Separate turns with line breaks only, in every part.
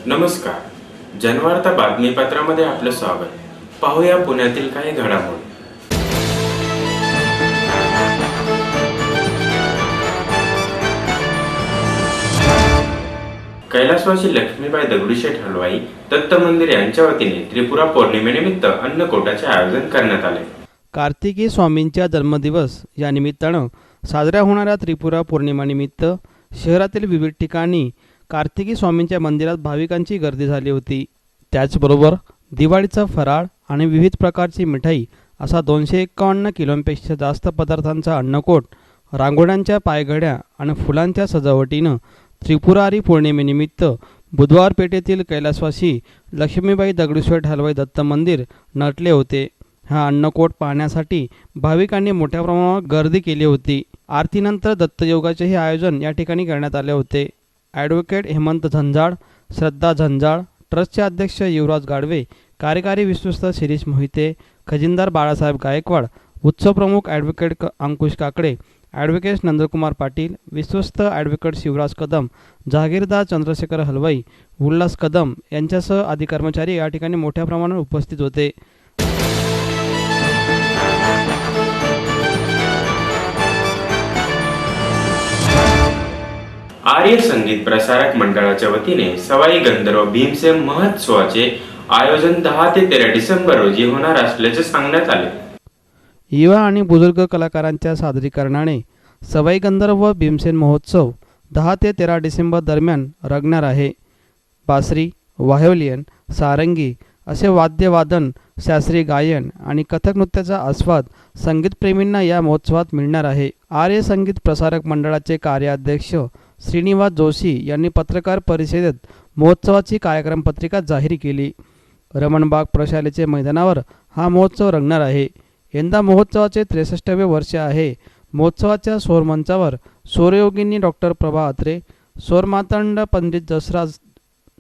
नमस्कार. जनवार्ता बातमीपत्रामध्ये आपलं स्वागत. पाहूया पुण्यातील काही घडामोडी. कैलासवासी लक्ष्मीबाई दगडूशेठ हलवाई दत्त मंदिर यांच्या वतीने त्रिपुरा पौर्णिमेनिमित्त अन्नकूटाचे आयोजन करण्यात आले.
कार्तिकी स्वामींच्या जन्मदिवस या निमित्तानं साजऱ्या होणाऱ्या त्रिपुरा पौर्णिमेनिमित्त शहरातील विविध ठिकाणी कार्तिकी स्वामींच्या मंदिरात भाविकांची गर्दी झाली होती. त्याचबरोबर दिवाळीचा फराळ आणि विविध प्रकारची मिठाई असा 251 किलोंपेक्षा जास्त पदार्थांचा अन्नकोट, रांगोळ्यांच्या पायघड्या आणि फुलांच्या सजावटीनं त्रिपुरारी पौर्णिमेनिमित्त बुधवार पेठेतील कैलासवासी लक्ष्मीबाई दगडूशेठ हलवाई दत्त मंदिर नटले होते. हा अन्नकोट पाहण्यासाठी भाविकांनी मोठ्या प्रमाणावर गर्दी केली होती. आरतीनंतर दत्तयोगाचेही आयोजन या ठिकाणी करण्यात आले होते. ॲडव्होकेट हेमंत झंजाळ, श्रद्धा झंजाळ, ट्रस्टचे अध्यक्ष युवराज गाडवे, कार्यकारी विश्वस्त शिरीष मोहिते, खजिनदार बाळासाहेब गायकवाड, उत्सव प्रमुख ॲडव्होकेट अंकुश काकडे, ॲडव्होकेट नंदकुमार पाटील, विश्वस्त ॲडव्होकेट शिवराज कदम, जहागीरदार चंद्रशेखर हलवाई, उल्हास कदम यांच्यासह आदी कर्मचारी या ठिकाणी मोठ्या प्रमाणात उपस्थित होते.
आर्य संगीत प्रसारक मंडळाच्या वतीने सवाई गंधर्व भीमसेन महोत्सवाचे आयोजन 10 ते 13 डिसेंबर रोजी होणार असल्याचे सांगण्यात आले.
युवा आणि बुजुर्ग कलाकारांच्या सादरीकरणाने सवाई गंधर्व भीमसेन महोत्सव 10 ते 13 डिसेंबर दरम्यान रंगणार आहे. बासरी, व्हायोलिन, सारंगी असे वाद्यवादन, शास्त्रीय गायन आणि कथक नृत्याचा आस्वाद संगीतप्रेमींना या महोत्सवात मिळणार आहे. आर्य संगीत प्रसारक मंडळाचे कार्याध्यक्ष श्रीनिवास जोशी यांनी पत्रकार परिषदेत महोत्सवाची कार्यक्रम पत्रिका जाहीर केली. रमणबाग प्रशालेच्या मैदानावर हा महोत्सव रंगणार आहे. यंदा महोत्सवाचे 63वे वर्ष आहे. महोत्सवाच्या स्वरमंचावर स्वरयोगिनी डॉक्टर प्रभा अत्रे, स्वरमातंड पंडित जसराज,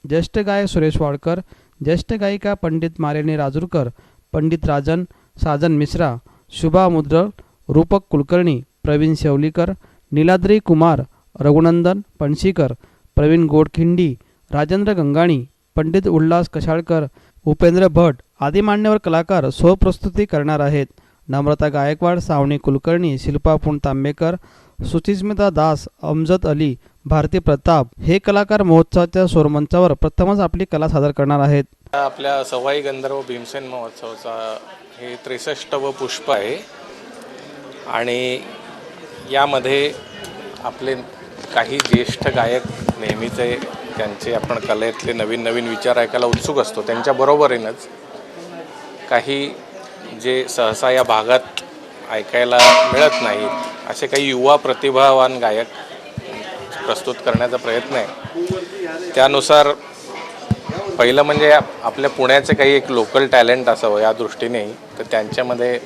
ज्येष्ठ गायक सुरेश वाडकर, ज्येष्ठ गायिका पंडित मालिनी राजूरकर, पंडित राजन साजन मिश्रा, शुभा मुद्रल, रूपक कुलकर्णी, प्रवीण शेवलीकर, नीलाद्री कुमार, रघुनंदन पणशीकर, प्रवीण गोडखिंडी, राजेंद्र गंगाणी, पंडित उल्हास कशाळकर, उपेंद्र भट आदी मान्यवर कलाकार स्वप्रस्तुती करणार आहेत. नम्रता गायकवाड, सावनी कुलकर्णी, शिल्पा पुण तांबेकर, सुचिस्मिता दास, अमजद अली, भारती प्रताप हे कलाकार महोत्सवाच्या स्वरमंचावर प्रथमच आपली कला सादर करणार आहेत.
आपल्या सवाई गंधर्व भीमसेन महोत्सवाचा हे 63व पुष्प आहे आणि यामध्ये आपले काही ज्येष्ठ गायक नेहमीचे त्यांचे आपण कलेतले नवीन नवीन विचार ऐकायला उत्सुक असतो. त्यांच्या बरोबरीनंच काही जे सहसा या भागात ऐकायला मिळत नाहीत असे काही युवा प्रतिभावान गायक प्रस्तुत करण्याचा प्रयत्न आहे. त्यानुसार पहिलं म्हणजे आपल्या पुण्याचे काही एक लोकल टॅलेंट असावं या दृष्टीने, तर त्यांच्यामध्ये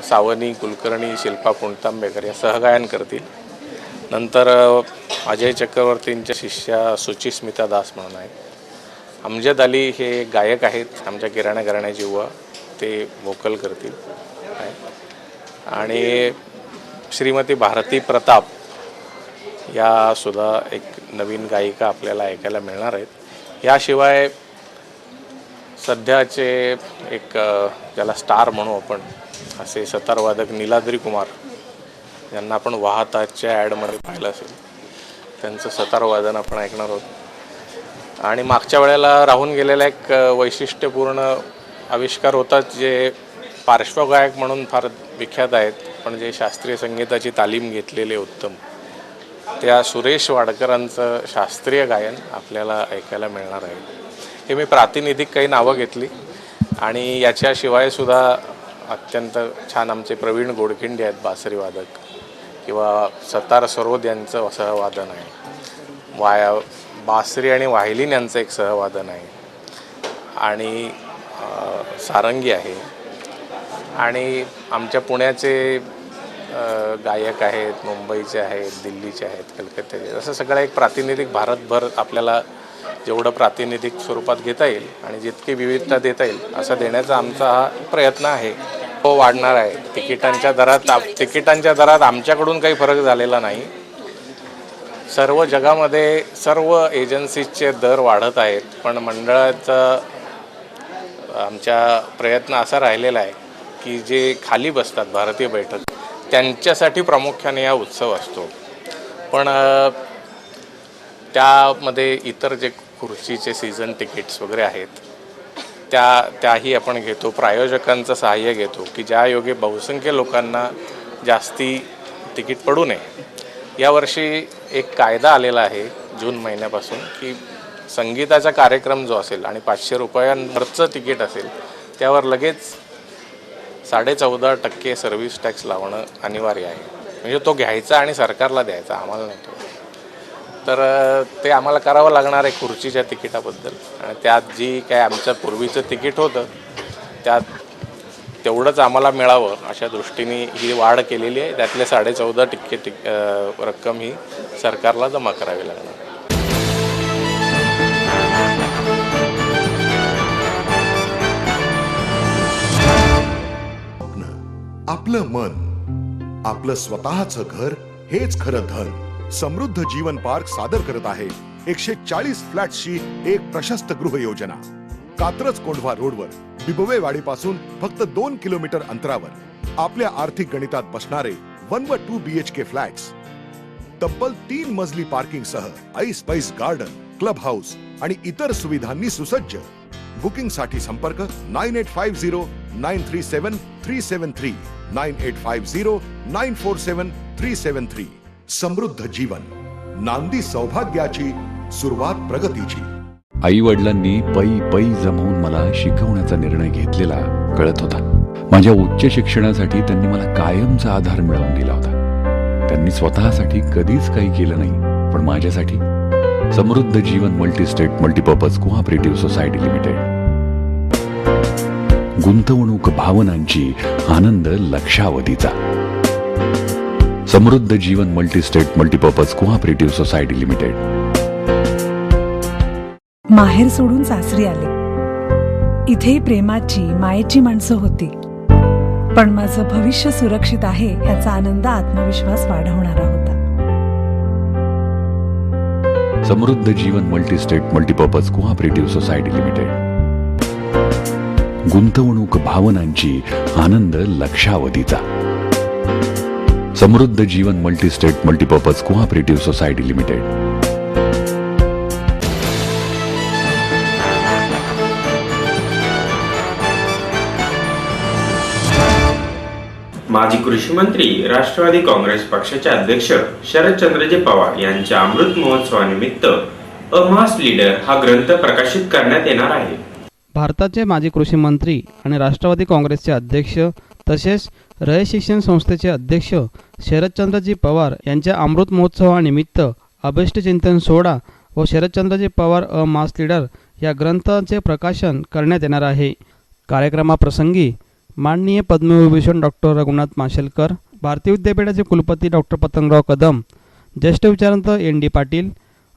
सावनी कुलकर्णी, शिल्पा पुणतांबेकर या सहगायन करतील. नंतर अजय चक्रवर्तींच्या शिष्या सुचिस्मिता दास म्हणून आहेत. अमजद अली हे गायक आहेत, आमच्या किराणा घराण्याचे युवा, ते वोकल करतील. आणि श्रीमती भारती प्रताप या सुद्धा एक नवीन गायिका आपल्याला ऐकायला मिळणार आहेत. याशिवाय सध्याचे एक ज्याला स्टार म्हणू आपण असे सतारवादक नीलाद्री कुमार, यांना आपण वाहताच्या ॲडमध्ये पाहिलं असेल, त्यांचं सतारवादन आपण ऐकणार आहोत. आणि मागच्या वेळेला राहून गेलेला एक वैशिष्ट्यपूर्ण आविष्कार होता, जे पार्श्वगायक म्हणून फार विख्यात आहेत पण जे शास्त्रीय संगीताची तालीम घेतलेले उत्तम, त्या सुरेश वाडकरांचं शास्त्रीय गायन आपल्याला ऐकायला मिळणार आहे. हे मी प्रातिनिधिक काही नावं घेतली. आणि याच्याशिवाय सुद्धा अत्यंत छान आमचे प्रवीण गोडखिंडी आहेत, बासरी वादक, किंवा सतार सरोद यांचं सहवादन आहे, बासरी आणि व्हायोलिन यांचं एक सहवादन आहे, आणि सारंगी आहे. आणि आमच्या पुण्याचे गायक आहेत, मुंबईचे आहेत, दिल्लीचे आहेत, कलकत्त्याचे, असं सगळं एक प्रातिनिधिक भारतभर आपल्याला जेवढं प्रातिनिधिक स्वरूपात घेता येईल आणि जितकी विविधता देता येईल असं देण्याचा आमचा हा प्रयत्न आहे. तो वाढणार आहे. तिकिटांच्या दरात आमच्याकडून काही फरक झालेला नाही. सर्व जगामध्ये सर्व एजन्सीजचे दर वाढत आहेत, पण मंडळाचा आमच्या प्रयत्न असा राहिलेला आहे की जे खाली बसतात भारतीय बैठक त्यांच्यासाठी प्रामुख्याने हा उत्सव असतो. पण त्यामध्ये इतर जे खुर्चीचे सीझन तिकीट्स वगैरे आहेत त्याही आपण घेतो. प्रायोजकांचं सहाय्य घेतो की ज्या योगे बहुसंख्य लोकांना जास्ती तिकीट पडू नये. यावर्षी एक कायदा आलेला आहे जून महिन्यापासून की संगीताचा कार्यक्रम जो असेल आणि 500 रुपयांवरचं तिकीट असेल त्यावर लगेच 14.5% सर्व्हिस टॅक्स लावणं अनिवार्य आहे. म्हणजे तो घ्यायचा आणि सरकारला द्यायचा, आम्हाला नाही तो. तर ते आम्हाला करावं लागणार आहे खुर्चीच्या तिकिटाबद्दल. आणि त्यात जी काय आमचं पूर्वीचं तिकीट होतं त्यात तेवढंच आम्हाला मिळावं अशा दृष्टीने ही वाढ केलेली आहे. त्यातले 14.5% रक्कम ही सरकारला जमा करावी लागणार.
आपलं मन, आपलं स्वतःचं घर हेच खरं धन. समृद्ध जीवन पार्क सादर करत आहे 140 फ्लॅट्सची एक प्रशस्त गृह योजना. कात्रज कोंढवा रोडवर बिबवेवाडीपासून फक्त 2 किलोमीटर अंतरावर आपल्या आर्थिक गणितात बसणारे 1 व 2 BHK फ्लॅट्स. तब्बल 3 मजली पार्किंग सह ऐस पैस गार्डन, क्लब हाऊस आणि इतर सुविधांनी सुसज्ज. बुकिंग साठी संपर्क 9850937373 9850947373. समृद्ध जीवन, नांदी सौभाग्याची, सुरुवात प्रगतीची.
आई वडिलांनी पै पै जमवून मला शिकवण्याचा निर्णय घेतलेला कळत होता. माझ्या उच्च शिक्षणासाठी त्यांनी मला कायमचा आधार मिळवून दिला होता. त्यांनी स्वतःसाठी कधीच काही केलं नाही, पण माझ्यासाठी Samruddha Jeevan multistate multipurpose cooperative society limited. गुंतवणूक भावनांची, आनंद लक्षावधीचा. Samruddha Jeevan multistate multipurpose cooperative society limited.
माहेर सोडून सासरी आले. इथे प्रेमाची, मायेची माणसं होती. पण माझं भविष्य सुरक्षित आहे याचा आनंद, आत्मविश्वास वाढवणारा होता.
Samruddha Jeevan multistate multipurpose cooperative society limited. गुंतवणूक भावनांची, आनंद लक्षावधीचा. Samruddha Jeevan multistate multipurpose cooperative society limited.
माजी कृषी मंत्री, राष्ट्रवादी काँग्रेस पक्षाचे अध्यक्ष शरदचंद्रजी पवार यांच्या अमृत महोत्सवानिमित्त अ मास लीडर हा ग्रंथ प्रकाशित करण्यात येणार आहे.
भारताचे माजी कृषी मंत्री आणि राष्ट्रवादी काँग्रेसचे अध्यक्ष तसेच रयत शिक्षण संस्थेचे अध्यक्ष शरदचंद्रजी पवार यांच्या अमृत महोत्सवानिमित्त अभिष्टचिंतन सोहळा व शरदचंद्रजी पवार अ मास लीडर या ग्रंथाचे प्रकाशन करण्यात येणार आहे. कार्यक्रमाप्रसंगी माननीय पद्मविभूषण डॉक्टर रघुनाथ माशेलकर, भारतीय विद्यापीठाचे कुलपती डॉक्टर पतंगराव कदम, ज्येष्ठ विचारवंत ND पाटील,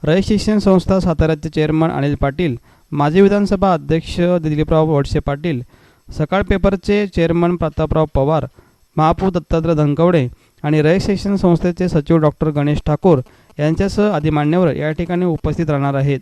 रयत शिक्षण संस्था साताऱ्याचे चेअरमन अनिल पाटील, माजी विधानसभा अध्यक्ष दिलीपराव वळसे पाटील, सकाळ पेपरचे चेअरमन प्रतापराव पवार, महापौर दत्तात्रय धनकवडे आणि रयत शिक्षण संस्थेचे सचिव डॉक्टर गणेश ठाकूर यांच्यासह आदी मान्यवर या ठिकाणी उपस्थित राहणार आहेत.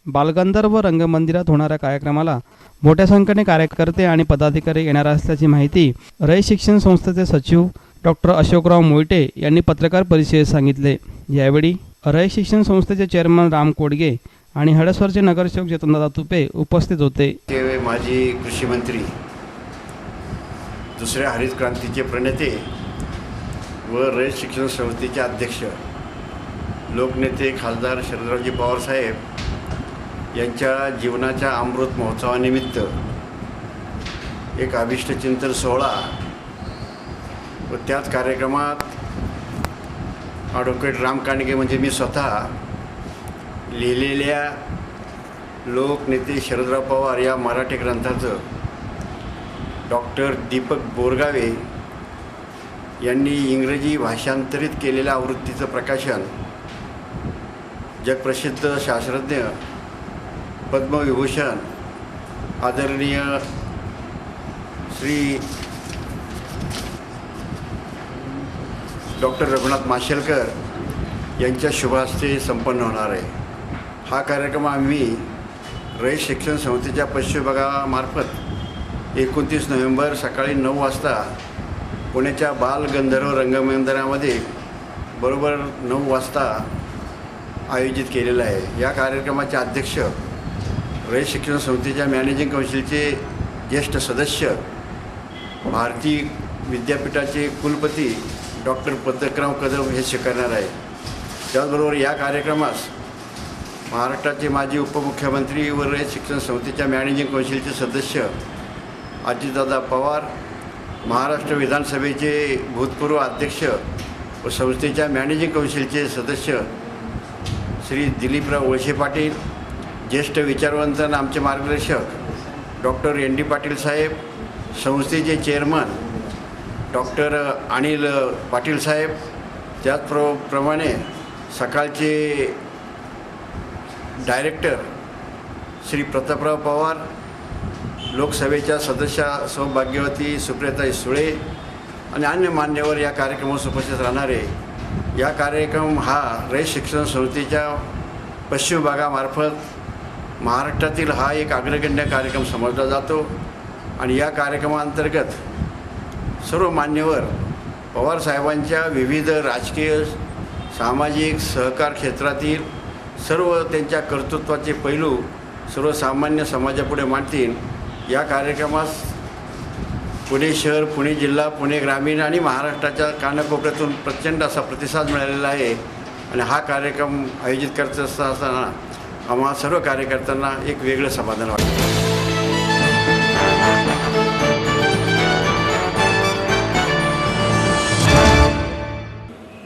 बालगंधर्व रंगमंदिरात होणाऱ्या कार्यक्रमाला मोठ्या संख्येने कार्यकर्ते आणि पदाधिकारी येणार असल्याची माहिती रयत शिक्षण संस्थेचे सचिव डॉक्टर अशोकराव मोहिते यांनी पत्रकार परिषदेत सांगितले. यावेळी रयत शिक्षण संस्थेचे चेअरमन राम कोडगे आणि हडसवरचे नगरसेवक चेतनदादा तुपे उपस्थित होते.
माजी कृषी मंत्री, दुसऱ्या हरित क्रांतीचे प्रणेते व रयत शिक्षण संस्थेचे अध्यक्ष लोकनेते खासदार शरदरावजी पवार साहेब यांच्या जीवनाच्या अमृत महोत्सवानिमित्त एक अभिष्टचिंतन सोहळा व त्याच कार्यक्रमात ॲडव्होकेट राम कांडगे म्हणजे मी स्वतः लिहिलेल्या लोकनेते शरदराव पवार या मराठी ग्रंथाचं डॉक्टर दीपक बोरगावे यांनी इंग्रजी भाषांतरित केलेल्या आवृत्तीचं प्रकाशन जगप्रसिद्ध शास्त्रज्ञ पद्मविभूषण आदरणीय श्री डॉक्टर रघुनाथ माशेलकर यांच्या शुभहस्ते संपन्न होणार आहे. हा कार्यक्रम आम्ही रयत शिक्षण संस्थेच्या पश्चिम विभागामार्फत 29 नोव्हेंबर सकाळी 9 वाजता पुण्याच्या बाल गंधर्व रंगमंदिरामध्ये बरोबर 9 वाजता आयोजित केलेला आहे. या कार्यक्रमाचे अध्यक्ष रयत शिक्षण संस्थेच्या मॅनेजिंग काउन्सिलचे ज्येष्ठ सदस्य भारतीय विद्यापीठाचे कुलपती डॉक्टर पत्रकराव कदम हे स्वीकारणार आहे. त्याचबरोबर या कार्यक्रमास महाराष्ट्राचे माजी उपमुख्यमंत्री व रयत शिक्षण संस्थेच्या मॅनेजिंग काउन्सिलचे सदस्य अजितदादा पवार, महाराष्ट्र विधानसभेचे भूतपूर्व अध्यक्ष व संस्थेच्या मॅनेजिंग काउन्सिलचे सदस्य श्री दिलीपराव वळसे पाटील, ज्येष्ठ विचारवंत आणि आमचे मार्गदर्शक डॉक्टर एन डी पाटील साहेब, संस्थेचे चेअरमन डॉक्टर अनिल पाटील साहेब, त्याचप्रमाणे सकाळचे डायरेक्टर श्री प्रतापराव पवार, लोकसभेच्या सदस्या सौभाग्यवती सुप्रियाताई सुळे आणि अन्य मान्यवर या कार्यक्रमास उपस्थित राहणार आहे. या कार्यक्रम हा रयत शिक्षण संस्थेच्या पश्चिम विभागामार्फत महाराष्ट्रातील हा एक अग्रगण्य कार्यक्रम समजला जातो आणि या कार्यक्रमाअंतर्गत सर्व मान्यवर पवारसाहेबांच्या विविध राजकीय, सामाजिक, सहकार क्षेत्रातील सर्व त्यांच्या कर्तृत्वाचे पैलू सर्वसामान्य समाजापुढे मांडतील. या कार्यक्रमास पुणे शहर, पुणे जिल्हा, पुणे ग्रामीण आणि महाराष्ट्राच्या कानाकोपऱ्यातून प्रचंड असा प्रतिसाद मिळालेला आहे आणि हा कार्यक्रम आयोजित करत असताना आम्हा सर्व कार्यकर्त्यांना एक वेगळं समाधान वाटतं.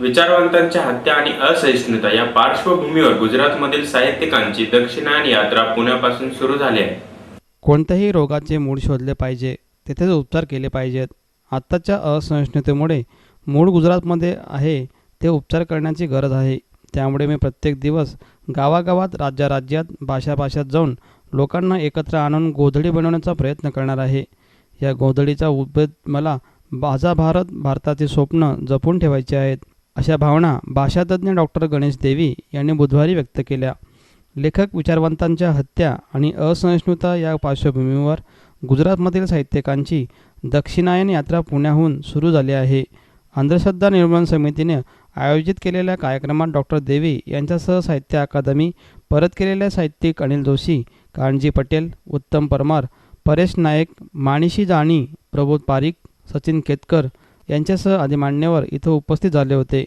विचारवंतांच्या हत्या आणि असहिष्णुता या पार्श्वभूमीवर गुजरातमधील साहित्यिकांची दक्षिणायन यात्रा पुण्यापासून सुरू झाली आहे.
कोणत्याही रोगाचे मूळ शोधले पाहिजे, तेथेच उपचार केले पाहिजेत. आत्ताच्या असहिष्णुतेमुळे मूळ गुजरातमध्ये आहे ते उपचार करण्याची गरज आहे. त्यामुळे मी प्रत्येक दिवस गावागावात, राज्यात, भाषाभाषात जाऊन लोकांना एकत्र आणून गोधडी बनवण्याचा प्रयत्न करणार आहे. या गोधडीचा उद्भेद मला माझा भारत, भारताचे स्वप्न जपून ठेवायचे आहेत, अशा भावना भाषातज्ञ डॉक्टर गणेश देवी यांनी बुधवारी व्यक्त केल्या. लेखक विचारवंतांच्या हत्या आणि असहिष्णुता या पार्श्वभूमीवर गुजरातमधील साहित्यिकांची दक्षिणायन यात्रा पुण्याहून सुरू झाली आहे. अंधश्रद्धा निर्मूलन समितीने आयोजित केलेल्या कार्यक्रमात डॉक्टर देवी यांच्यासह साहित्य अकादमी परत केलेल्या साहित्यिक अनिल जोशी, कानजी पटेल, उत्तम परमार, परेश नायक, मानिशी जाणी, प्रबोध पारिक, सचिन केतकर यांच्यासह आदी मान्यवर इथं उपस्थित झाले होते.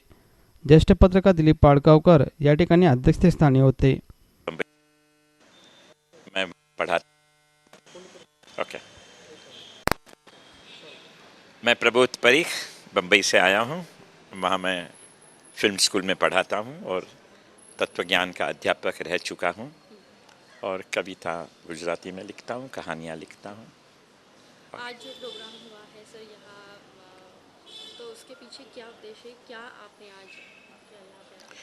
ज्येष्ठ पत्रकार दिलीप पाडगावकर या ठिकाणी अध्यक्षस्थानी होते.
मैं प्रबोध परीख बम्बई से आया हूँ. वहाँ मैं फिल्म स्कूल में पढ़ाता हूँ और तत्वज्ञान का अध्यापक रह चुका हूँ और कविता गुजराती में लिखता हूँ, कहानियाँ लिखता हूँ.
आज जो प्रोग्राम हुआ है सर यहाँ, तो उसके पीछे क्या उद्देश्य है, क्या आपने आज किया यहाँ पे?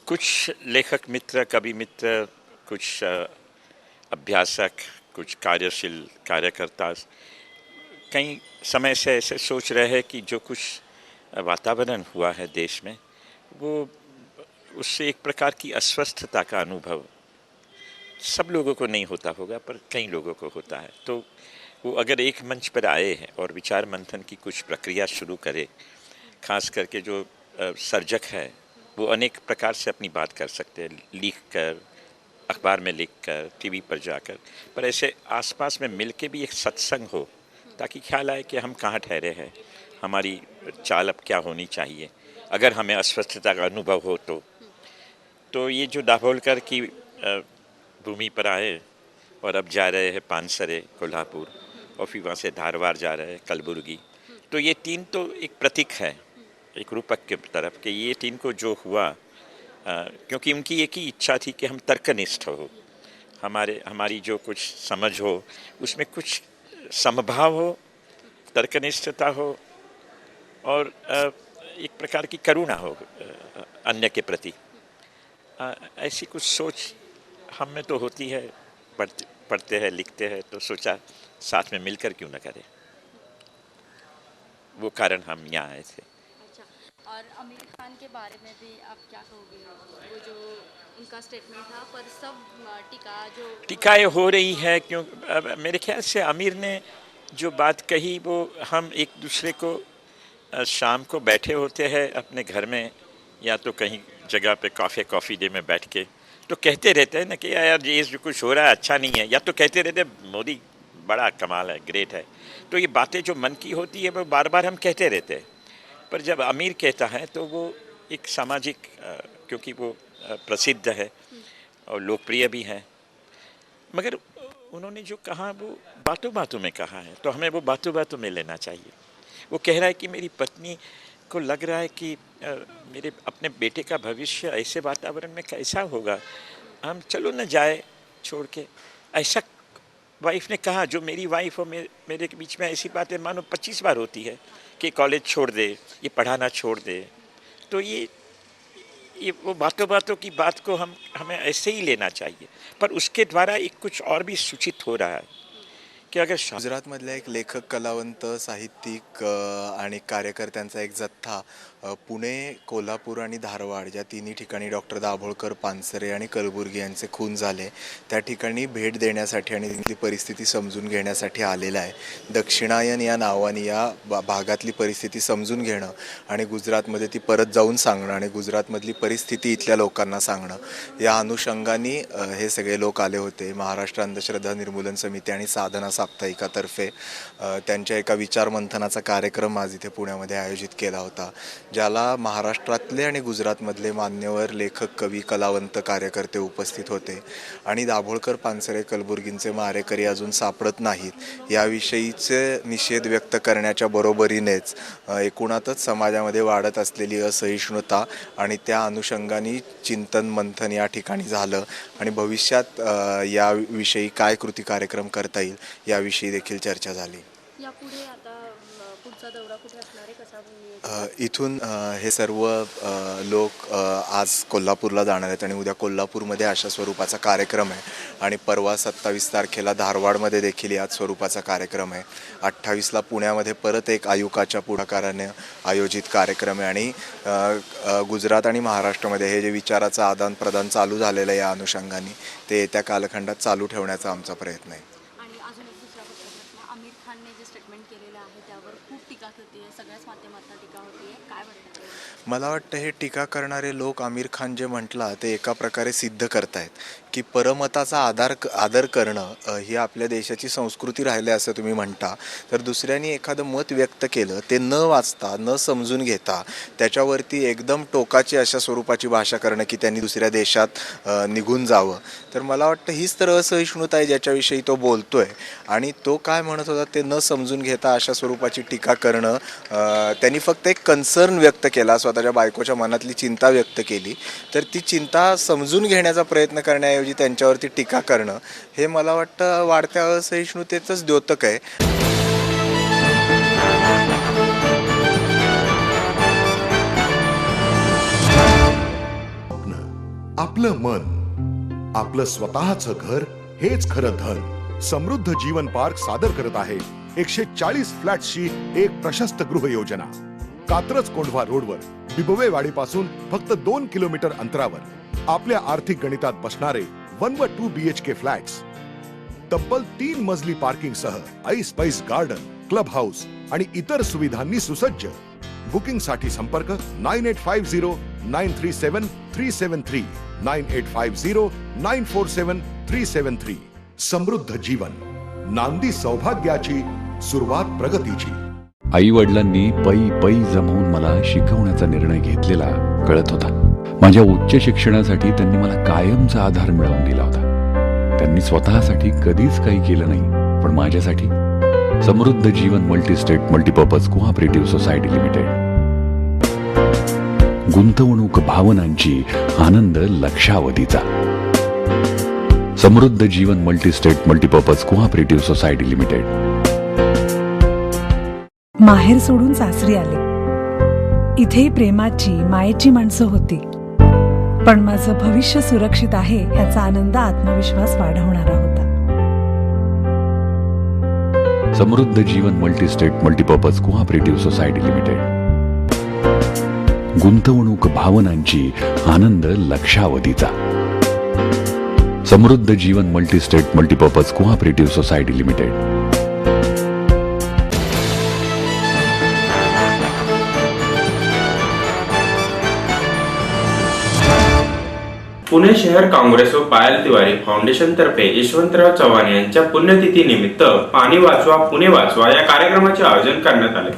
कुछ लेखक मित्र, कवि मित्र, कुछ अभ्यासक, कुछ कार्यशील कार्यकर्ता कई समय से ऐसे सोच रहे हैं कि जो कुछ वातावरण हुआ है देश में, वो उससे एक प्रकार की अस्वस्थता का अनुभव सब लोगों को नहीं होता होगा, पर कई लोगों को होता है. तो वो अगर एक मंच पर आए हैं और विचार मंथन की कुछ प्रक्रिया शुरू करे, खास करके जो सर्जक है वो अनेक प्रकार से अपनी बात कर सकते हैं, लिख कर, अखबार में लिख कर, टीवी पर जाकर, पर ऐसे आसपास में मिल के भी एक सत्संग हो ताकि ख्याल आए कि हम कहाँ ठहरे हैं, हमारी चाल अब क्या होनी चाहिए अगर हमें अस्वस्थता का अनुभव हो. तो ये जो दाभोलकर की भूमि पर आए और अब जा रहे हैं पानसरे, कोल्हापुर, और फिर वहाँ से धारवाड़ जा रहे हैं, कलबुर्गी, तो ये तीन तो एक प्रतीक है, एक रूपक के तरफ कि ये तीन को जो हुआ, क्योंकि उनकी एक ही इच्छा थी कि हम तर्कनिष्ठ हो, हमारी जो कुछ समझ हो उसमें कुछ समभाव हो, तर्कनिष्ठता हो और एक प्रकार की करुणा हो अन्य के प्रति. ऐसी कुछ सोच हम में तो होती है, पढ़ते हैं, लिखते हैं, तो सोचा साथ में मिलकर क्यों न करें, वो कारण हम यहाँ आए थे.
अच्छा, और आमिर खान के बारे में भी आप क्या कहोगे? वो जो उनका स्टेटमेंट था, पर सब
टिकाएँ हो रही है, क्यों मेरे ख्याल से आमिर ने जो बात कही वो हम एक दूसरे को शाम को बैठे होते हैं अपने घर में या तो कहीं जगह पे कॉफ़ी डे में बैठ के तो कहते रहते हैं ना कि यार ये जो कुछ हो रहा है अच्छा नहीं है, या तो कहते रहते हैं मोदी बड़ा कमाल है, ग्रेट है। तो ये बातें जो मन की होती है वो बार बार हम कहते रहते हैं, पर जब आमिर कहता है तो वो एक सामाजिक क्योंकि वो प्रसिद्ध है और लोकप्रिय भी है, मगर उन्होंने जो कहा वो बातों बातों में कहा है, तो हमें वो बातों बातों में लेना चाहिए। वो कह रहा है कि मेरी पत्नी को लग रहा है कि मेरे अपने बेटे का भविष्य ऐसे वातावरण में कैसा होगा, हम चलो न जाए छोड़ के, ऐसा वाइफ ने कहा। जो मेरी वाइफ और मेरे के बीच में ऐसी बातें मानो 25 बार होती है कि कॉलेज छोड़ दे, ये पढ़ाना छोड़ दे, तो ये वो बातों बातों की बात को हमें ऐसे ही लेना चाहिए, पर उसके द्वारा एक कुछ और भी सूचित हो रहा है की अगर
गुजरातमधल्या एक लेखक, कलावंत, साहित्यिक आणि कार्यकर्त्यांचा एक जथ्था पुणे, कोल्हापूर आणि धारवाड या तिन्ही ठिकाणी डॉक्टर दाभोळकर, पानसरे आणि कलबुर्गी यांचे खून झाले त्या ठिकाणी भेट देण्यासाठी आणि तिथली परिस्थिती समजून घेण्यासाठी आलेला आहे। दक्षिणायन या नावाने या भागातली परिस्थिती समजून घेणं आणि गुजरातमध्ये ती परत जाऊन सांगणं आणि गुजरातमधली परिस्थिती इथल्या लोकांना सांगणं या अनुषंगाने हे सगळे लोक आले होते। महाराष्ट्र अंधश्रद्धा निर्मूलन समिती आणि साधना साप्ताहिकातर्फे त्यांच्या एका विचार मंथनाचा कार्यक्रम आज इथे पुण्यामध्ये आयोजित केला होता, ज्याला महाराष्ट्रातले आणि गुजरातमधले मान्यवर लेखक, कवी, कलावंत, कार्यकर्ते उपस्थित होते आणि दाभोळकर, पानसरे, कलबुर्गींचे मारेकरी अजून सापडत नाहीत याविषयीचे निषेध व्यक्त करण्याच्या बरोबरीनेच एकूणातच समाजामध्ये वाढत असलेली असहिष्णुता आणि त्या अनुषंगाने चिंतन मंथन या ठिकाणी झालं आणि भविष्यात याविषयी काय कृती कार्यक्रम करता येईल याविषयी देखील चर्चा झाली।
यापुढे आता पुढचा दौरा कुठे असणार आहे, कसा
इथून हे सर्व लोक आज कोल्हापूरला जाणार आहेत आणि उद्या कोल्हापूरमध्ये अशा स्वरूपाचा कार्यक्रम आहे आणि परवा 27 तारखेला धारवाडमध्ये देखील याच स्वरूपाचा कार्यक्रम आहे। 28ला पुण्यामध्ये परत एक आयुकाच्या पुढाकाराने आयोजित कार्यक्रम आहे आणि गुजरात आणि महाराष्ट्रामध्ये हे जे विचाराचं आदान प्रदान चालू झालेलं आहे या अनुषंगाने ते येत्या कालखंडात चालू ठेवण्याचा आमचा प्रयत्न आहे।
आणि अजून एक दुसरा प्रश्न, आमिर खानने जे स्टेटमेंट केलेलं आहे त्यावर खूप टीका होती आहे, सगळ्याच माध्यमातून टीका होती आहे, काय वाटतं?
मला वाटतं हे टीका करणारे लोक आमिर खान जे म्हटला ते एका प्रकारे सिद्ध करतायत की परमताचा आदर करणं ही आपल्या देशाची संस्कृती राहिली असं तुम्ही म्हणता, तर दुसऱ्यांनी एखादं मत व्यक्त केलं ते न वाचता, न समजून घेता त्याच्यावरती एकदम टोकाची अशा स्वरूपाची भाषा करणं की त्यांनी दुसऱ्या देशात निघून जावं, तर मला वाटतं हीच तर असहिष्णुता आहे ज्याच्याविषयी तो बोलतोय। आणि तो काय म्हणत होता ते न समजून घेता अशा स्वरूपाची टीका करणं, त्यांनी फक्त एक कन्सर्न व्यक्त केला, स्वतःच्या बायकोच्या मनातली चिंता व्यक्त केली, तर ती चिंता समजून घेण्याचा प्रयत्न करण्याऐवजी त्यांच्यावरती टीका करणं हे मला वाटतं वाढत्या असहिष्णुतेचंच द्योतक आहे।
आपलं मन, आपलं स्वतःचं घर हेच खरं धन। समृद्ध जीवन पार्क सादर करत आहे 140 फ्लॅट्सची एक प्रशस्त गृह योजना। कात्रज कोंढवा रोडवर बिबवेवाडीपासून फक्त 2 किलोमीटर अंतरावर आपल्या आर्थिक गणितात बसणारे 1 व 2 BHK फ्लॅट्स, तब्बल 3 मजली पार्किंग सह आईस पाईस गार्डन, क्लब हाऊस आणि इतर सुविधांनी सुसज्ज। बुकिंग साठी संपर्क 9850937373 9850947373। समृद्ध जीवन, नांदी सौभाग्याची, सुरुवात प्रगतीची।
आई वडिलांनी पै जमवून मला शिकवण्याचा निर्णय घेतलेला कळत होता। माझ्या उच्च शिक्षणासाठी त्यांनी मला कायमचा आधार मिळवून दिला होता। त्यांनी स्वतःसाठी कधीच काही केलं नाही, पण माझ्यासाठी Samruddha Jeevan multistate multipurpose cooperative society limited. गुंतवणूक भावनांची, आनंद लक्षावधीचा। Samruddha Jeevan multistate multipurpose cooperative society limited.
माहेर सोडून सासरी आले, इथेही प्रेमाची, मायेची माणसं होती, पण माझं भविष्य सुरक्षित आहे ह्याचा आनंद, आत्मविश्वास वाढवणारा होता।
Samruddha Jeevan multistate multipurpose cooperative society limited. गुंतवणूक भावनांची, आनंद लक्षावधीचा. Samruddha Jeevan multistate multipurpose cooperative society limited.
Pune शहर काँग्रेस व पायल तिवारी फाउंडेशन तर्फे यशवंतराव चव्हाण यांच्या पुण्यतिथी निमित्त पाणी वाचवा पुणे वाचवा या कार्यक्रमाचे आयोजन करण्यात आले.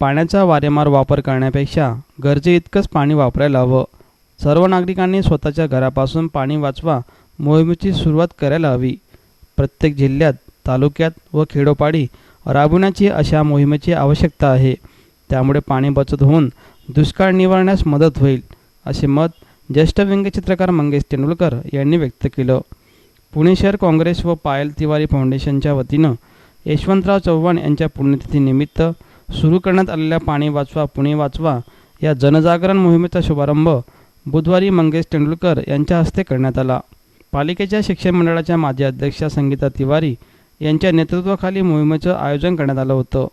पाण्याचा वारंवार वापर करण्यापेक्षा गरजे इतकंच पाणी वापरायला हवं. सर्व नागरिकांनी स्वतःच्या घरापासून पाणी वाचवा मोहिमेची सुरुवात करायला हवी. प्रत्येक जिल्ह्यात, तालुक्यात व खेडोपाडी राबवण्याची अशा मोहिमेची आवश्यकता आहे. त्यामुळे पाणी बचत होऊन दुष्काळ निवारण्यास मदत होईल, असे मत ज्येष्ठ व्यंगचित्रकार मंगेश तेंडुलकर यांनी व्यक्त केलं. पुणे शहर काँग्रेस व पायल तिवारी फाउंडेशनच्या वतीनं यशवंतराव चव्हाण यांच्या पुण्यतिथीनिमित्त सुरू करण्यात आलेल्या पाणी वाचवा पुणे वाचवा या जनजागरण मोहिमेचा शुभारंभ बुधवारी मंगेश तेंडुलकर यांच्या हस्ते करण्यात आला. पालिकेच्या शिक्षण मंडळाच्या माजी अध्यक्षा संगीता तिवारी यांच्या नेतृत्वाखाली मोहिमेचं आयोजन करण्यात आलं होतं.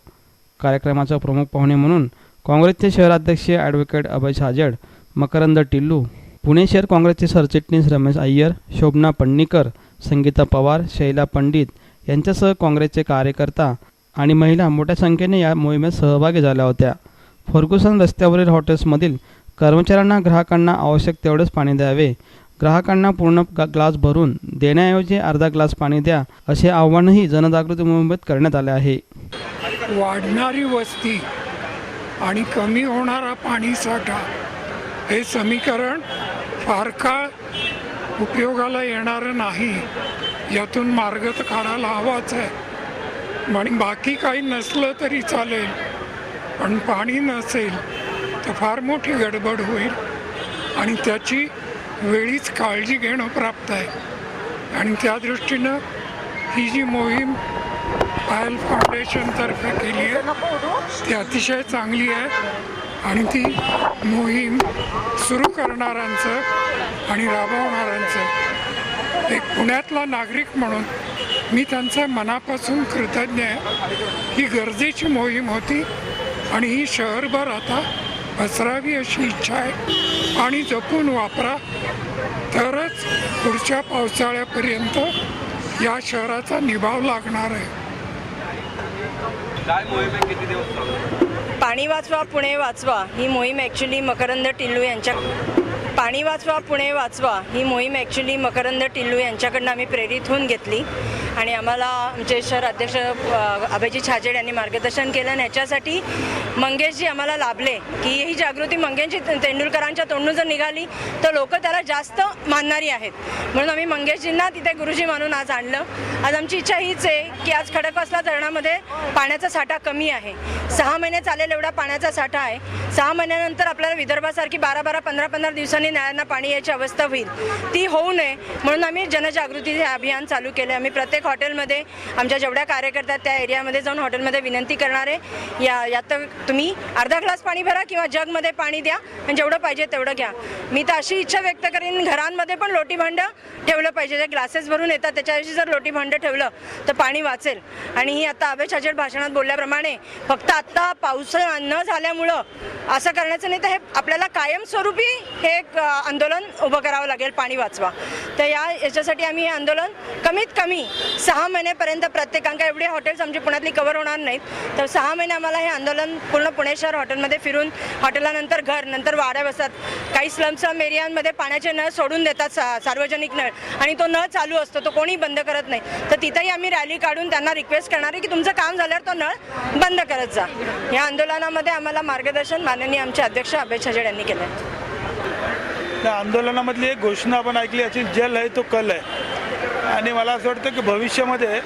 कार्यक्रमाचा प्रमुख पाहुणे म्हणून काँग्रेसचे शहराध्यक्ष ॲडव्होकेट अभय छाजेड, मकरंद टिल्लू, पुणे शहर काँग्रेसचे सरचिटणीस रमेश अय्यर, शोभना पण्णीकर, संगीता पवार, शैला पंडित यांच्यासह काँग्रेसचे कार्यकर्ता आणि महिला मोठ्या संख्येने या मोहिमेत सहभागी झाल्या होत्या. फर्ग्युसन रस्त्यावरील हॉटेल्समधील कर्मचाऱ्यांना ग्राहकांना आवश्यक तेवढेच पाणी द्यावे, ग्राहकांना पूर्ण ग्लास भरून देण्याऐवजी अर्धा ग्लास पाणी द्या, असे आवाहनही जनजागृती मोहिमेत करण्यात आले आहे.
वाढणारी वस्ती आणि कमी होणारा पाणीसाठा हे समीकरण फार काळ उपयोगाला येणारं नाही. यातून मार्ग तर काढायला हवाच आहे. आणि बाकी काही नसलं तरी चालेल, पण पाणी नसेल तर फार मोठी गडबड होईल आणि त्याची वेळीच काळजी घेणं प्राप्त आहे. आणि त्या दृष्टीनं ही जी मोहीम पायल फाउंडेशनतर्फे केली आहे ती अतिशय चांगली आहे. आणि ती मोहीम सुरू करणाऱ्यांचं आणि राबवणाऱ्यांचं एक पुण्यातला नागरिक म्हणून मी त्यांचं मनापासून कृतज्ञ आहे. ही गरजेची मोहीम होती आणि ही शहरभर आता पसरावी अशी इच्छा आहे. पाणी जपून वापरा, तरच पुढच्या पावसाळ्यापर्यंत या शहराचा निभाव लागणार आहे.
पाणी वाचवा पुणे वाचवा ही मोहीम ॲक्च्युली मकरंद टिल्लू यांच्या पाणी वाचवा पुणे वाचवा ही मोहीम ॲक्च्युली मकरंद टिल्लू यांच्याकडनं आम्ही प्रेरित होऊन घेतली आणि आम्हाला आमचे शहर अध्यक्ष अभयजी छाजेड यांनी मार्गदर्शन केलं. आणि ह्याच्यासाठी मंगेशजी आम्हाला लाभले की ही जागृती मंगेशजी तेंडुलकरांच्या तोंडून जर निघाली तर लोक त्याला जास्त मानणारी आहेत. म्हणून आम्ही मंगेशजींना तिथे गुरुजी मानून आज आणलं. आज आमची इच्छा हीच आहे की आज खडकवासला धरणामध्ये पाण्याचा साठा कमी आहे. 6 महिने चालेल एवढा पाण्याचा साठा आहे. 6 महिन्यानंतर आपल्याला विदर्भासारखी 12-12, 15-15 दिवसांनी नळांना पाणी यायची अवस्था होईल. ती होऊ नये म्हणून आम्ही जनजागृती हे अभियान चालू केले. आम्ही प्रत्येक हॉटेलमध्ये आमच्या जेवढ्या कार्यकर्त्यात त्या एरियामध्ये जाऊन हॉटेलमध्ये विनंती करणार आहे यात तुम्ही अर्धा ग्लास पाणी भरा किंवा जगमध्ये पाणी द्या आणि जेवढं पाहिजे तेवढं घ्या. मी तर अशी इच्छा व्यक्त करीन घरांमध्ये पण लोटी भांडं ठेवलं पाहिजे. जे ग्लासेस भरून येतात त्याच्याऐवजी जर लोटी भांडं ठेवलं तर पाणी वाचेल. आणि ही आता अभय छाजेड भाषणात बोलल्याप्रमाणे फक्त आत्ता पाऊस न झाल्यामुळं असं करण्याचं नाही, तर हे आपल्याला कायमस्वरूपी हे एक आंदोलन उभं करावं लागेल पाणी वाचवा. तर याच्यासाठी आम्ही हे आंदोलन कमीत कमी 6 महिन्यापर्यंत प्रत्येकांका एवढे हॉटेल्स आमची पुण्यातली कव्हर होणार नाहीत तर 6 महिने आम्हाला हे आंदोलन पूर्ण पुणे शहर हॉटेलमध्ये फिरून हॉटेलानंतर घर नंतर वाड्या बसतात. काही स्लम एरियांमध्ये पाण्याचे नळ सोडून देतात सार्वजनिक नळ आणि तो नळ चालू असतो, तो कोणी बंद करत नाही. तर तिथेही आम्ही रॅली काढून त्यांना रिक्वेस्ट करणार आहे की तुमचं काम झाल्यावर तो नळ बंद करत जा. या आंदोलनामध्ये आम्हाला मार्गदर्शन माननीय आमचे अध्यक्ष अभय छाजेड यांनी केलं आहे.
त्या आंदोलनामधली एक घोषणा आपण ऐकली असेल, जल आहे तो कल आहे. आणि मला असं वाटतं की भविष्यामध्ये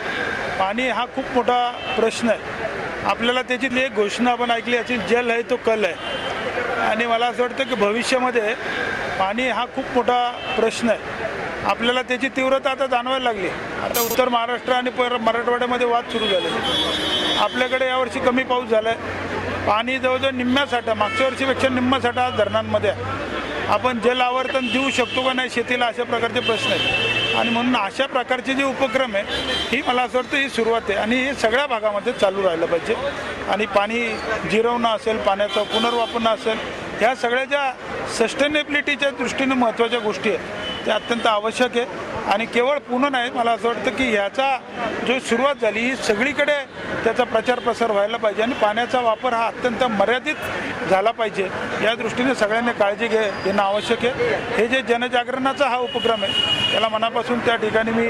पाणी हा खूप मोठा प्रश्न आहे. आपल्याला त्याच्यातली एक घोषणा आपण ऐकली असेल, जल आहे तो कल आहे. आणि मला असं वाटतं की भविष्यामध्ये पाणी हा खूप मोठा प्रश्न आहे. आपल्याला त्याची तीव्रता आता जाणवायला लागली. आता उत्तर महाराष्ट्र आणि मराठवाड्यामध्ये वाद सुरू झाले. आपल्याकडे यावर्षी कमी पाऊस झाला आहे. पाणी जवळजवळ निम्म्या साठा, मागच्या वर्षीपेक्षा निम्मा साठा आज धरणांमध्ये आहे. आपण जल आवर्तन देऊ शकतो का नाही शेतीला, अशा प्रकारचे प्रश्न आहेत. आणि म्हणून अशा प्रकारचे जे उपक्रम आहे ही मला असं वाटतं ही सुरुवात आहे आणि हे सगळ्या भागामध्ये चालू राहिलं पाहिजे. आणि पाणी जिरवणं असेल, पाण्याचं पुनर्वापरणं असेल, ह्या सगळ्या ज्या सस्टेनेबिलिटीच्या दृष्टीने महत्त्वाच्या गोष्टी आहेत त्या अत्यंत आवश्यक आहे. आणि केवळ पुणे नाही, मला असं वाटतं की ह्याचा जो सुरुवात झाली ही सगळीकडे त्याचा प्रचार प्रसार व्हायला पाहिजे आणि पाण्याचा वापर हा अत्यंत मर्यादित झाला पाहिजे. या दृष्टीने सगळ्यांनी काळजी घेणं आवश्यक आहे. हे जे जनजागरणाचा हा उपक्रम आहे त्याला मनापासून त्या ठिकाणी मी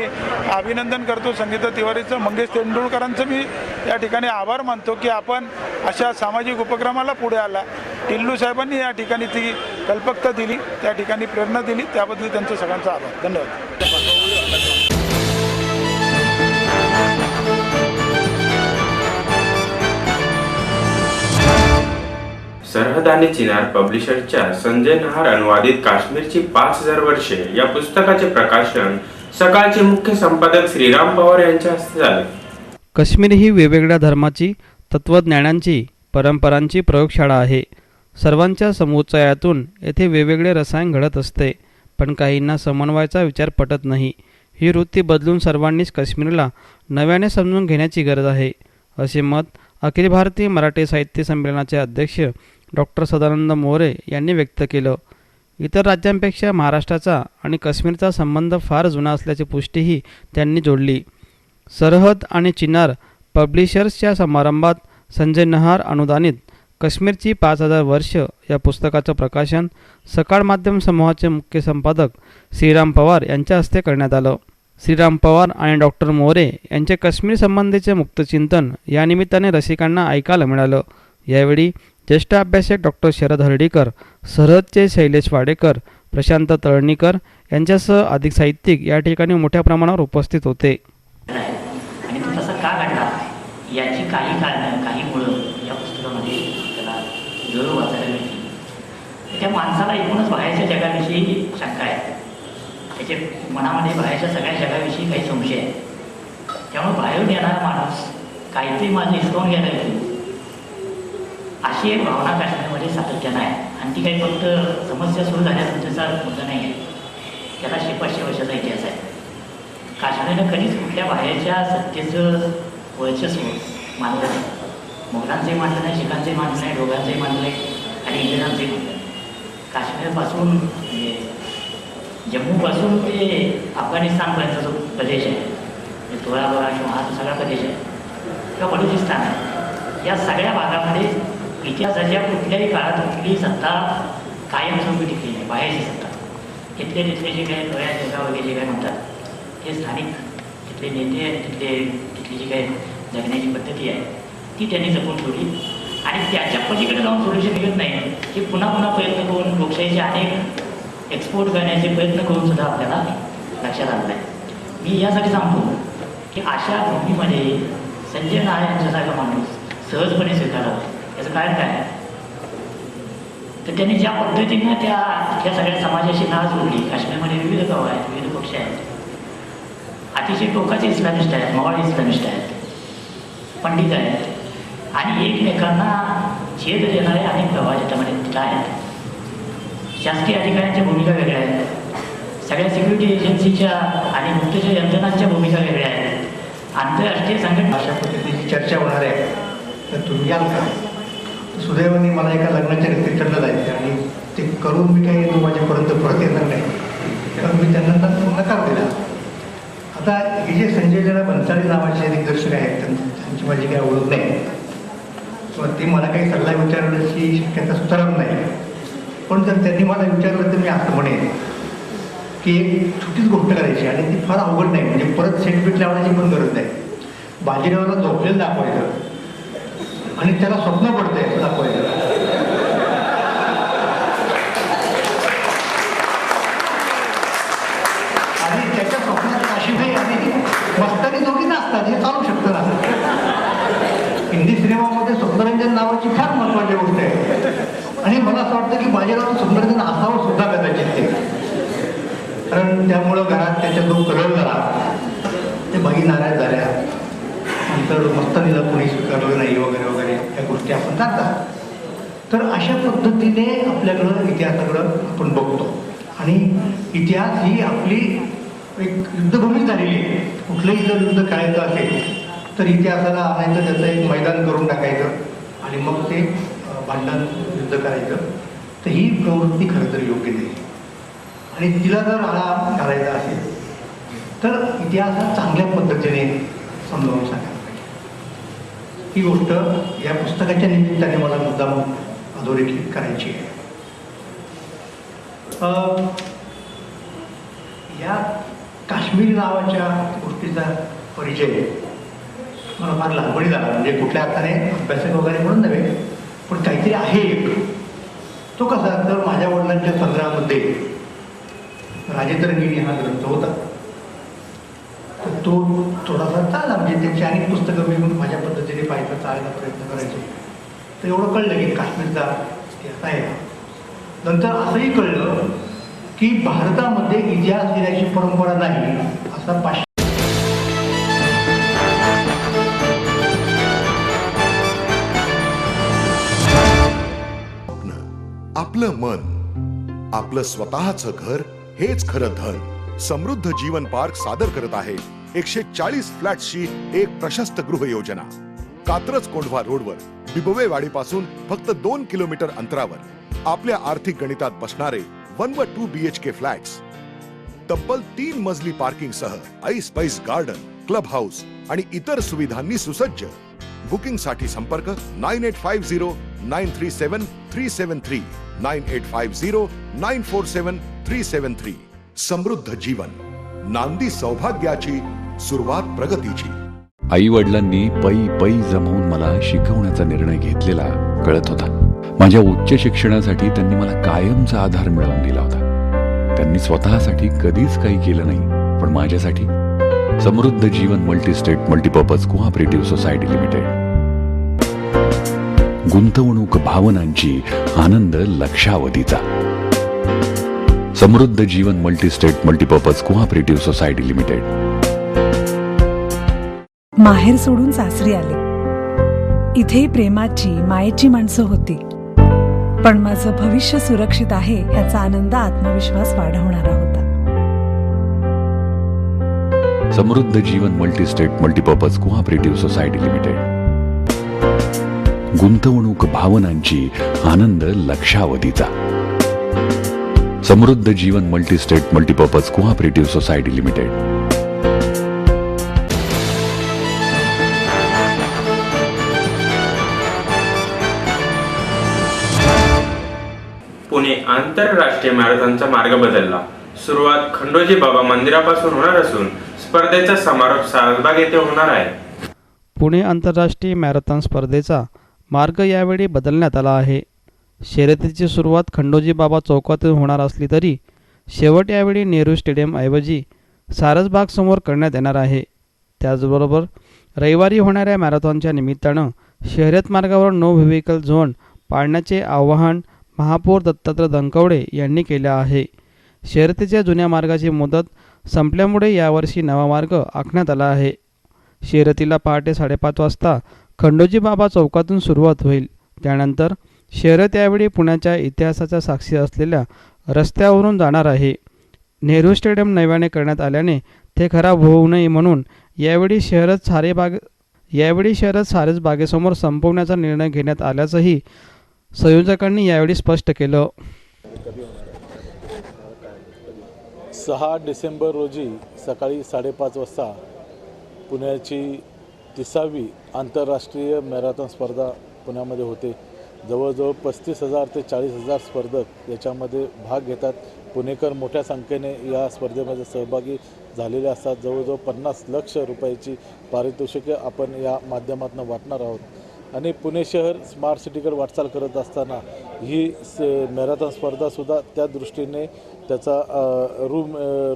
अभिनंदन करतो. संगीता तिवारीचं, मंगेश तेंडुलकरांचं मी या ठिकाणी आभार मानतो की आपण अशा सामाजिक उपक्रमाला पुढे आला. टिल्लू साहेबांनी या ठिकाणी ती कल्पकता दिली, त्या ठिकाणी प्रेरणा दिली, त्याबद्दल त्यांचं सगळ्यांचा आभार. धन्यवाद.
सरहद आणि चिनार पब्लिशर्सच्या संजय नहार अनुवादित काश्मीरची 5000 वर्षे या पुस्तकाचे प्रकाशन सकाळचे मुख्य संपादक श्रीराम पवार यांच्या हस्ते झाले.
काश्मीर ही वेगवेगळ्या धर्माची, तत्त्वज्ञानांची, परंपरांची प्रयोगशाळा आहे. सर्वांच्या समुच्चयातून येथे वेगवेगळे रसायन घडत असते, पण काहींना समन्वयाचा विचार पटत नाही. ही वृत्ती बदलून सर्वांनीच काश्मीरला नव्याने समजून घेण्याची गरज आहे, असे मत अखिल भारतीय मराठी साहित्य संमेलनाचे अध्यक्ष डॉक्टर सदानंद मोरे यांनी व्यक्त केलं. इतर राज्यांपेक्षा महाराष्ट्राचा आणि काश्मीरचा संबंध फार जुना असल्याची पुष्टीही त्यांनी जोडली. सरहद आणि चिनार पब्लिशर्सच्या समारंभात संजय नहार अनुदानित काश्मीरची 5000 वर्ष या पुस्तकाचं प्रकाशन सकाळ माध्यम समूहाचे मुख्य संपादक श्रीराम पवार यांच्या हस्ते करण्यात आलं. श्रीराम पवार आणि डॉक्टर मोरे यांचे काश्मीर संबंधीचे मुक्तचिंतन या निमित्ताने रसिकांना ऐकायला मिळालं. यावेळी ज्येष्ठ अभ्यासक डॉक्टर शरद हर्डीकर, सरहदचे शैलेश वाडेकर, प्रशांत तळणीकर यांच्यासह अधिक साहित्यिक या ठिकाणी मोठ्या प्रमाणावर उपस्थित होते.
आणि तो तसा का घडला याची काही कारणं, काही मुळं या पुस्तकामध्ये त्याला जरूर वाचायला मिळतील. त्या माणसाला एकूणच बाहेरच्या जगाविषयी शंका आहे, त्याच्या मनामध्ये बाहेरच्या सगळ्या जगाविषयी काही संशय आहे. त्यामुळे बाहेरून येणारा माणूस काहीतरी माझं हिसकावून घ्यायला येतो अशी एक भावना काश्मीरमध्ये सातत्यानं आहे. आणि ती काही फक्त समस्या सुरू झाल्यानंतरचा मुद्दा नाही आहे, त्याला 500 वर्षाचा इतिहास आहे. काश्मीरनं कधीच कुठल्या बाहेरच्या सत्तेचं वर्चस्व मानलं नाही. मुघलांचंही मानलं नाही, शिखांचंही मानलं नाही, दोघांचंही मानलं नाही आणि इंग्रजांचंही मानलं नाही. काश्मीरपासून जम्मूपासून ते अफगाणिस्तानपर्यंतचा जो प्रदेश आहे, तोळाबोरा किंवा हा सगळा प्रदेश आहे किंवा बलुचिस्तान आहे, या सगळ्या भागामध्ये इतिहासाच्या कुठल्याही काळात कुठलीही सत्ता कायमस्वरूपी टिकली नाही. बाहेरची सत्ता तिथले जे काही नव्या जगा वगैरे जे काय म्हणतात ते स्थानिक तिथले नेते आहेत, तिथली जी काही जगण्याची पद्धती आहे ती त्यांनी जपून ठेवली. आणि त्याच्या पलीकडे जाऊन सोल्युशन निघत नाही की पुन्हा पुन्हा प्रयत्न करून लोकशाहीचे अनेक एक्सपोर्ट करण्याचे प्रयत्न करून सुद्धा आपल्याला लक्षात आलेलं आहे. मी यासाठी सांगतो की अशा भूमीमध्ये संजय नायर यांच्यासारखा माणूस सहजपणे स्वीकारावा. याचं कारण काय तर त्यांनी ज्या पद्धतीनं त्या सगळ्या समाजाशी नाळ जोडली. काश्मीरमध्ये विविध गावं आहेत, विविध पक्ष आहेत, अतिशय टोकाचे इस्लामिस्ट आहेत, मवाळी इस्लामिस्ट आहेत, पंडित आहेत आणि एकमेकांना छेद देणारे अनेक गावं त्याच्यामध्ये तिथं आहेत. शासकीय अधिकाऱ्यांच्या भूमिका वेगळ्या आहेत, सगळ्या सिक्युरिटी एजन्सीच्या आणि गुप्तचर यंत्रणांच्या भूमिका वेगळ्या आहेत, आंतरराष्ट्रीय संघटना
अशा पद्धतीची चर्चा होणार आहे. तर तुम्ही याल का? सुदैवाने मला एका लग्नाच्या रिसेप्शनला जायचं आणि ते करून मी काही माझ्यापर्यंत परत येणार नाही, कारण मी त्यांना नकार दिला. आता हे जे संजय लीला भन्साळी नावाचे दिग्दर्शक आहेत त्यांची माझी काही ओळख नाही किंवा ते मला काही सल्ला विचारण्याची शक्यता सुधारत नाही. पण जर त्यांनी मला विचारलं तर मी असं म्हणेन की एक छोटीच गोष्ट करायची आणि ती फार अवघड नाही, म्हणजे परत सेटपीट लावण्याची पण गरज नाही. बाजीरावाला झोपलेलं दाखवायचं आणि त्याला स्वप्न पडतंय असं दाखवायचं. आणि त्याच्या स्वप्नात काशीबाई आणि मस्तानी दोघी नसतात, हे चालू शकतं ना. हिंदी सिनेमामध्ये स्वप्नरंजन नावाची फार महत्वाची गोष्ट आहे आणि मला असं वाटतं की बाजीराव स्वप्नरंजन असावं सुद्धा कदाचित ते, कारण त्यामुळं घरात त्याच्या जो कलर झाला ते बाई नाराज झाल्या, नंतर मस्तानीला कोणी स्वीकारलं नाही वगैरे वगैरे या गोष्टी आपण जातात. तर अशा पद्धतीने आपल्याकडं इतिहासाकडं आपण बघतो आणि इतिहास ही आपली एक युद्धभूमी झालेली आहे. कुठलंही जर युद्ध खेळायचं असेल तर इतिहासाला आणायचं, त्याचं एक मैदान करून टाकायचं आणि मग ते भांडण युद्ध करायचं तर ही प्रवृत्ती खरं तर योग्य नाही आणि तिला जर आळा घालायचा असेल तर इतिहासात चांगल्या पद्धतीने समजावून सांगायला पाहिजे. ही गोष्ट या पुस्तकाच्या निमित्ताने मला मुद्दाम अधोरेखित करायची आहे. या काश्मीर नावाच्या गोष्टीचा परिचय मला फार लहानपणी झाला, म्हणजे कुठल्या अर्थाने अभ्यासक वगैरे म्हणून नव्हे, पण काहीतरी आहे एक. तो कसा तर माझ्या वडिलांच्या संग्रहामध्ये राजतरंगिणी हा ग्रंथ होता. तर तो थोडासा चालला, म्हणजे त्यांची अनेक पुस्तकं मी माझ्या पद्धतीने पाहायचा चालायचा प्रयत्न करायचो. तर एवढं कळलं की काश्मीरचा इतिहास आहे. नंतर असंही कळलं की भारतामध्ये इतिहास लिहिण्याची परंपरा नाही असा
आपलं मन, आपलं स्वतःचं घर हेच खरं धन. समृद्ध जीवन पार्क सादर करत आहे 140 फ्लॅट्सची एक प्रशस्त गृह योजना. कात्रज कोंढवा रोडवर बिबवेवाडी पासून फक्त 2 किलोमीटर अंतरावर आपल्या आर्थिक गणितात बसणारे 1 व 2 BHK फ्लॅट्स. तब्बल 3 मजली पार्किंग सह ऐस पैस गार्डन, क्लब हाऊस आणि इतर सुविधांनी सुसज्ज. बुकिंग साठी संपर्क 9850937373 9850947373. समृद्ध जीवन, नांदी सौभाग्याची, सुरुवात प्रगतीची.
आई वडिलांनी पै पै जमवून मला शिकवण्याचा निर्णय घेतलेला कळत होता. माझ्या उच्च शिक्षणासाठी त्यांनी मला कायमचा आधार मिळवून दिला होता. त्यांनी स्वतःसाठी कधीच काही केलं नाही, पण माझ्यासाठी Samruddha Jeevan multistate multipurpose cooperative society limited. गुंतवणूक भावनांची, आनंद लक्षावधीचा. Samruddha Jeevan multistate multipurpose cooperative society limited.
माहेर सोडून सासरी आले. इथेही प्रेमाची, मायेची माणसं होती. पण माझं भविष्य सुरक्षित आहे ह्याचा आनंद, आत्मविश्वास वाढवणारा होता.
Samruddha Jeevan multistate multipurpose cooperative society limited. गुंतवणूक भावनांची, आनंद लक्षावधीचा. Samruddha Jeevan multistate multipurpose cooperative society limited.
Pune आंतरराष्ट्रीय मॅरेथॉनचा मार्ग बदलला. सुरुवात खंडोजी बाबा मंदिरापासून होणार असून स्पर्धेचा समारोप सारसबाग येथे होणार आहे.
पुणे आंतरराष्ट्रीय मॅरेथॉन स्पर्धेचा मार्ग यावेळी बदलण्यात आला आहे. शर्यतीची सुरुवात खंडोजी बाबा चौकातून होणार असली तरी शेवट यावेळी नेहरू स्टेडियमऐवजी सारसबाग समोर करण्यात येणार आहे. त्याचबरोबर रविवारी होणाऱ्या मॅरेथॉनच्या निमित्तानं शर्यत मार्गावर नो व्हेकल झोन पाळण्याचे आवाहन महापौर दत्तात्रय दंकवडे यांनी केले आहे. शर्यतीच्या जुन्या मार्गाची मुदत संपल्यामुळे यावर्षी नवा मार्ग आखण्यात आला आहे. शर्यतीला पहाटे 5:30 वाजता खंडोजी बाबा चौकातून सुरुवात होईल. त्यानंतर शर्यत यावेळी पुण्याच्या इतिहासाच्या साक्षी असलेल्या रस्त्यावरून जाणार आहे. नेहरू स्टेडियम नव्याने करण्यात आल्याने ते खराब होऊ नये म्हणून यावेळी शर्यत सारसबागेसमोर संपवण्याचा निर्णय घेण्यात आल्याचंही संयोजकांनी यावेळी स्पष्ट केलं.
6 डिसेंबर रोजी सकाळी 5:30 वाजता पुण्याची 30वी आंतरराष्ट्रीय मॅरेथॉन स्पर्धा पुण्यामध्ये होते. जवळजवळ 35,000 ते 40,000 स्पर्धक याच्यामध्ये भाग घेतात. पुणेकर मोठ्या संख्येने या स्पर्धेमध्ये सहभागी झालेले असतात. जवळजवळ 50 लाख रुपयाची पारितोषिके आपण या माध्यमातून वाटणार आहोत. आणि पुणे शहर स्मार्ट सिटीकडे वाटचाल करत असताना ही मॅरेथॉन स्पर्धासुद्धा त्या दृष्टीने त्याचा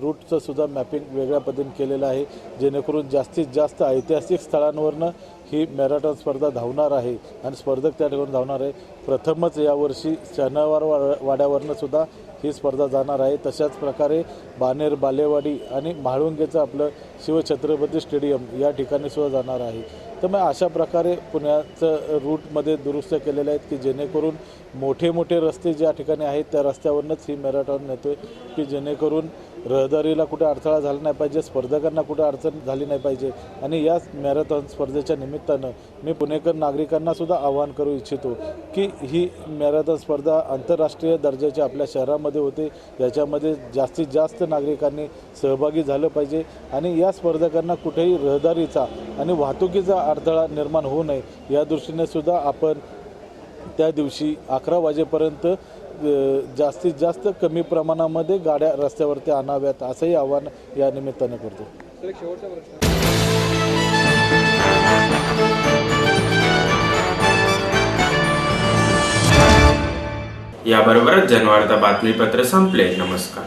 रूटचं सुद्धा मॅपिंग वेगळ्या पद्धतीने केलेलं आहे, जेणेकरून जास्तीत जास्त ऐतिहासिक स्थळांवरनं ही मॅरेथॉन स्पर्धा धावणार आहे आणि स्पर्धक त्या ठिकाणी धावणार आहे. प्रथमच यावर्षी शनिवार वाड्यावरनं सुद्धा ही स्पर्धा जाणार आहे. तशाच प्रकारे बाणेर, बालेवाडी आणि म्हाळुंगेचं आपलं शिवछत्रपती स्टेडियम या ठिकाणी सुद्धा जाणार आहे. तर मग अशा प्रकारे पुण्याचं रूटमध्ये दुरुस्त केलेले आहेत की जेणेकरून मोठे मोठे रस्ते ज्या ठिकाणी आहेत त्या रस्त्यावरूनच ही मॅरेथॉन नेतोय की जेणेकरून रहदारीला कुठे अडथळा झाला नाही पाहिजे, स्पर्धकांना कुठे अडचण झाली नाही पाहिजे. आणि या मॅरेथॉन स्पर्धेच्या निमित्तानं मी पुणेकर नागरिकांना सुद्धा आवाहन करू इच्छितो की ही मॅरेथॉन स्पर्धा आंतरराष्ट्रीय दर्जाची आपल्या शहरामध्ये होते. याच्यामध्ये जास्तीत जास्त नागरिकांनी सहभागी झालं पाहिजे आणि या स्पर्धकांना कुठेही रहदारीचा आणि वाहतुकीचा अडथळा निर्माण होऊ नये या दृष्टीने सुद्धा आपण त्या दिवशी 11 वाजेपर्यंत जास्तीत जास्त कमी प्रमाणामध्ये गाड्या रस्त्यावरती आणाव्यात असंही आवाहन या निमित्ताने करतो.
याबरोबरच जनवार्ता बातमीपत्र संपले. नमस्कार.